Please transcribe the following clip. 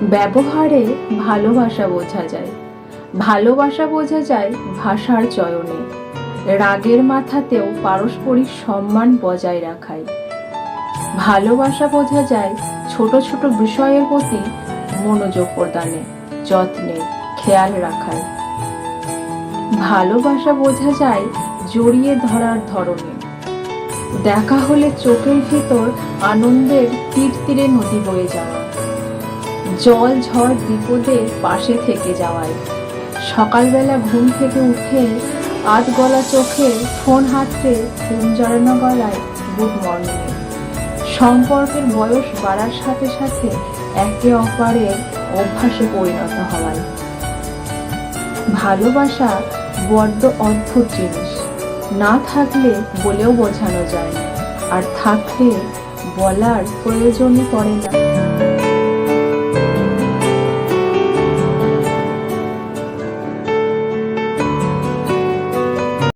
ব্যবহারে ভালোবাসা বোঝা যায়। ভালোবাসা বোঝা যায় ভাষার চয়নে, রাগের মাথাতেও পারস্পরিক সম্মান বজায় রাখায়। ভালোবাসা বোঝা যায় ছোট ছোট বিষয়ের প্রতি মনোযোগ প্রদানে, যত্নে, খেয়াল রাখায়। ভালোবাসা বোঝা যায় জড়িয়ে ধরার ধরনে, দেখা হলে চোখের ভিতর আনন্দের তীর তীরে নদী বয়ে যাওয়া, জল ঝড় বিপদে পাশে থেকে যাওয়ায়, সকালবেলা ঘুম থেকে উঠে আধ গলা চোখে ফোন হাতে ঘুম জড়ানো গলায় গুড মর্নিং। সম্পর্কের বয়স বাড়ার সাথে সাথে একে অপরের অভ্যাসে পরিণত হওয়ায়। ভালোবাসা বড্ড অদ্ভুত জিনিস, না থাকলে বলেও বোঝানো যায় না, আর থাকলে বলার প্রয়োজনই পড়ে না।